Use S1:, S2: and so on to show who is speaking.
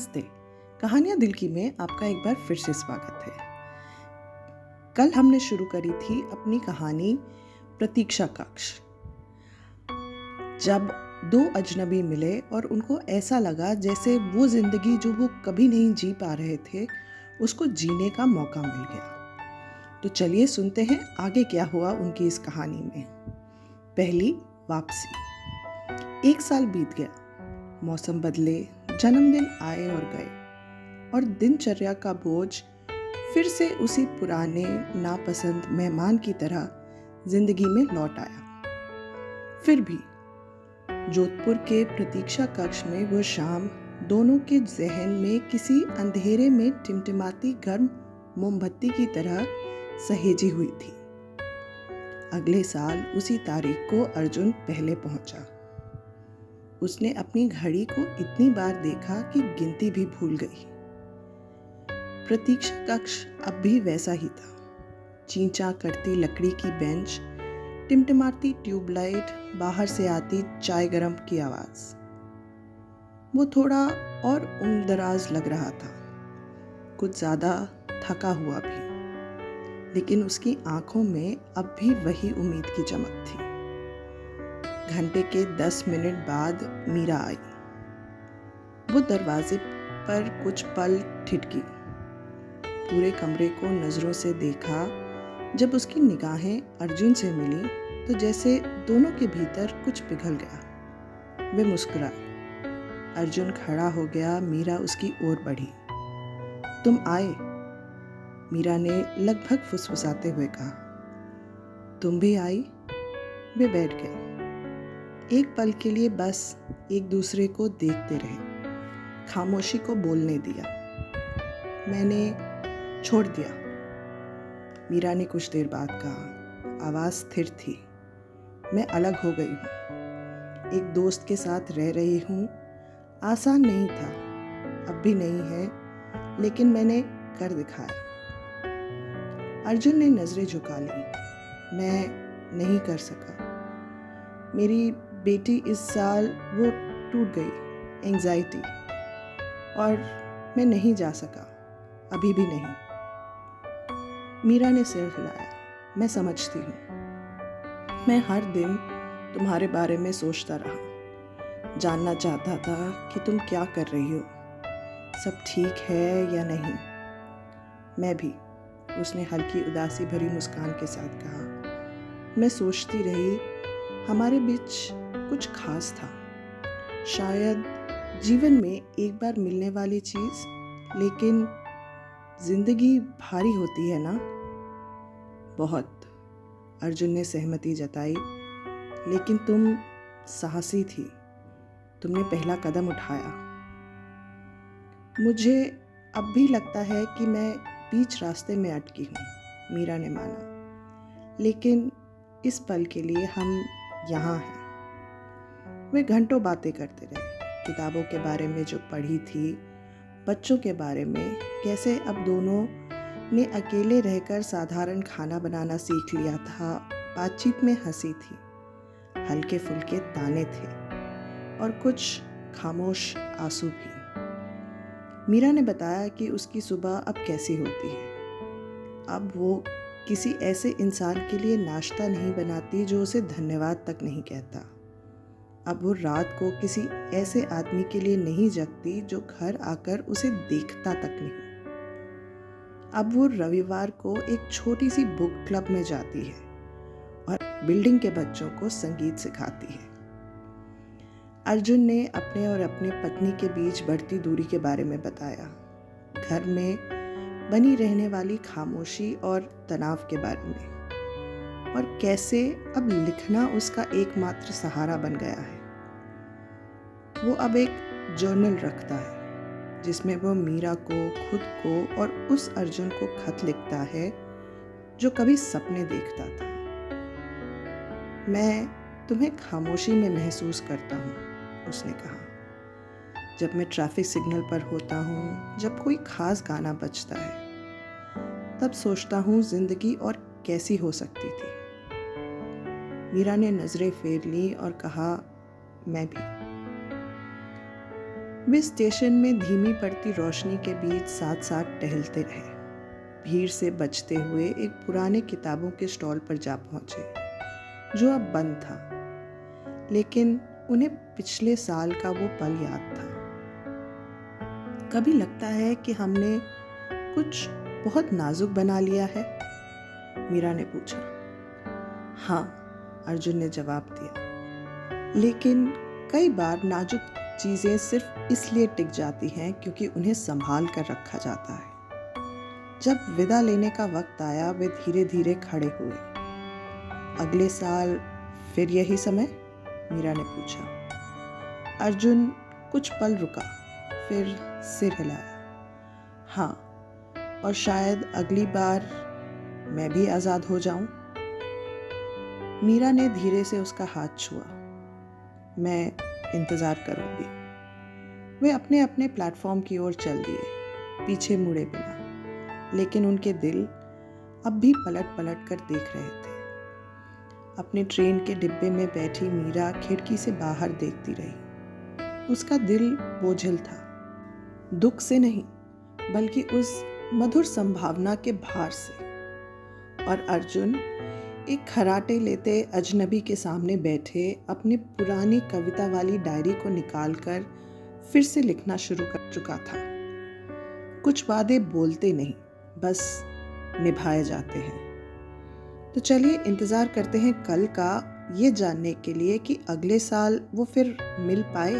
S1: नमस्ते। कहानियाँ दिल की में आपका एक बार फिर से स्वागत है। कल हमने शुरू करी थी अपनी कहानी प्रतीक्षा कक्ष। जब दो अजनबी मिले और उनको ऐसा लगा जैसे वो जिंदगी जो वो कभी नहीं जी पा रहे थे उसको जीने का मौका मिल गया। तो चलिए सुनते हैं आगे क्या हुआ उनकी इस कहानी में। पहली वापसी। 1 साल बीत गया, मौसम बदले, जन्मदिन आए और गए और दिनचर्या का बोझ फिर से उसी पुराने नापसंद मेहमान की तरह जिंदगी में लौट आया। फिर भी जोधपुर के प्रतीक्षा कक्ष में वो शाम दोनों के जहन में किसी अंधेरे में टिमटिमाती गर्म मोमबत्ती की तरह सहेजी हुई थी। अगले साल उसी तारीख को अर्जुन पहले पहुंचा। उसने अपनी घड़ी को इतनी बार देखा कि गिनती भी भूल गई। प्रतीक्षा कक्ष अब भी वैसा ही था। चींचा करती लकड़ी की बेंच, टिमटिमाती ट्यूबलाइट, बाहर से आती चाय गरम की आवाज। वो थोड़ा और उम्रदराज लग रहा था, कुछ ज्यादा थका हुआ भी, लेकिन उसकी आंखों में अब भी वही उम्मीद की चमक थी। घंटे के 10 मिनट बाद मीरा आई। वो दरवाजे पर कुछ पल ठिठकी, पूरे कमरे को नजरों से देखा। जब उसकी निगाहें अर्जुन से मिली तो जैसे दोनों के भीतर कुछ पिघल गया। वे मुस्कुराए। अर्जुन खड़ा हो गया, मीरा उसकी ओर बढ़ी। तुम आए, मीरा ने लगभग फुसफुसाते हुए कहा। तुम भी आई। वे बैठ गए। एक पल के लिए बस एक दूसरे को देखते रहे, खामोशी को बोलने दिया। मैंने छोड़ दिया, मीरा ने कुछ देर बाद कहा। आवाज स्थिर थी। मैं अलग हो गई हूँ, एक दोस्त के साथ रह रही हूँ। आसान नहीं था, अब भी नहीं है, लेकिन मैंने कर दिखाया। अर्जुन ने नजरें झुका ली। मैं नहीं कर सका। मेरी बेटी इस साल वो टूट गई, एंजाइटी, और मैं नहीं जा सका, अभी भी नहीं। मीरा ने सिर हिलाया। मैं समझती हूँ। मैं हर दिन तुम्हारे बारे में सोचता रहा, जानना चाहता था कि तुम क्या कर रही हो, सब ठीक है या नहीं। मैं भी, उसने हल्की उदासी भरी मुस्कान के साथ कहा। मैं सोचती रही हमारे बीच कुछ खास था, शायद जीवन में एक बार मिलने वाली चीज, लेकिन जिंदगी भारी होती है ना। बहुत, अर्जुन ने सहमति जताई। लेकिन तुम साहसी थी, तुमने पहला कदम उठाया। मुझे अब भी लगता है कि मैं बीच रास्ते में अटकी हूँ, मीरा ने माना, लेकिन इस पल के लिए हम यहाँ हैं। वे घंटों बातें करते रहे, किताबों के बारे में जो पढ़ी थी, बच्चों के बारे में, कैसे अब दोनों ने अकेले रहकर साधारण खाना बनाना सीख लिया था। बातचीत में हंसी थी, हल्के फुल्के ताने थे और कुछ खामोश आंसू भी। मीरा ने बताया कि उसकी सुबह अब कैसी होती है। अब वो किसी ऐसे इंसान के लिए नाश्ता नहीं बनाती जो उसे धन्यवाद तक नहीं कहता। अब वो रात को किसी ऐसे आदमी के लिए नहीं जगती जो घर आकर उसे देखता तक नहीं। अब वो रविवार को एक छोटी सी बुक क्लब में जाती है और बिल्डिंग के बच्चों को संगीत सिखाती है। अर्जुन ने अपने और अपने पत्नी के बीच बढ़ती दूरी के बारे में बताया, घर में बनी रहने वाली खामोशी और तनाव के बारे में, और कैसे अब लिखना उसका एकमात्र सहारा बन गया है। वो अब एक जर्नल रखता है जिसमें वो मीरा को, खुद को और उस अर्जुन को खत लिखता है जो कभी सपने देखता था। मैं तुम्हें खामोशी में महसूस करता हूँ, उसने कहा। जब मैं ट्रैफिक सिग्नल पर होता हूँ, जब कोई खास गाना बजता है, तब सोचता हूँ जिंदगी और कैसी हो सकती थी। मीरा ने नजरें फेर ली और कहा, मैं भी। वे स्टेशन में धीमी पड़ती रोशनी के बीच साथ साथ टहलते रहे। भीड़ से बचते हुए एक पुराने किताबों के स्टॉल पर जा पहुंचे जो अब बंद था, लेकिन उन्हें पिछले साल का वो पल याद था। कभी लगता है कि हमने कुछ बहुत नाजुक बना लिया है? मीरा ने पूछा। हाँ, अर्जुन ने जवाब दिया, लेकिन कई बार नाजुक चीज़ें सिर्फ इसलिए टिक जाती हैं क्योंकि उन्हें संभाल कर रखा जाता है। जब विदा लेने का वक्त आया, वे धीरे धीरे खड़े हुए। अगले साल फिर यही समय? मीरा ने पूछा। अर्जुन कुछ पल रुका, फिर सिर हिलाया। हाँ, और शायद अगली बार मैं भी आज़ाद हो जाऊं। मीरा ने धीरे से उसका हाथ छुआ। मैं इंतज़ार करूंगी। वे अपने अपने प्लेटफॉर्म की ओर चल दिए, पीछे मुड़े बिना, लेकिन उनके दिल अब भी पलट पलट कर देख रहे थे। अपने ट्रेन के डिब्बे में बैठी मीरा खिड़की से बाहर देखती रही। उसका दिल बोझिल था, दुख से नहीं बल्कि उस मधुर संभावना के भार से। और अर्जुन एक खराटे लेते अजनबी के सामने बैठे अपनी पुरानी कविता वाली डायरी को निकालकर फिर से लिखना शुरू कर चुका था। कुछ वादे बोलते नहीं, बस निभाए जाते हैं। तो चलिए इंतज़ार करते हैं कल का, ये जानने के लिए कि अगले साल वो फिर मिल पाए।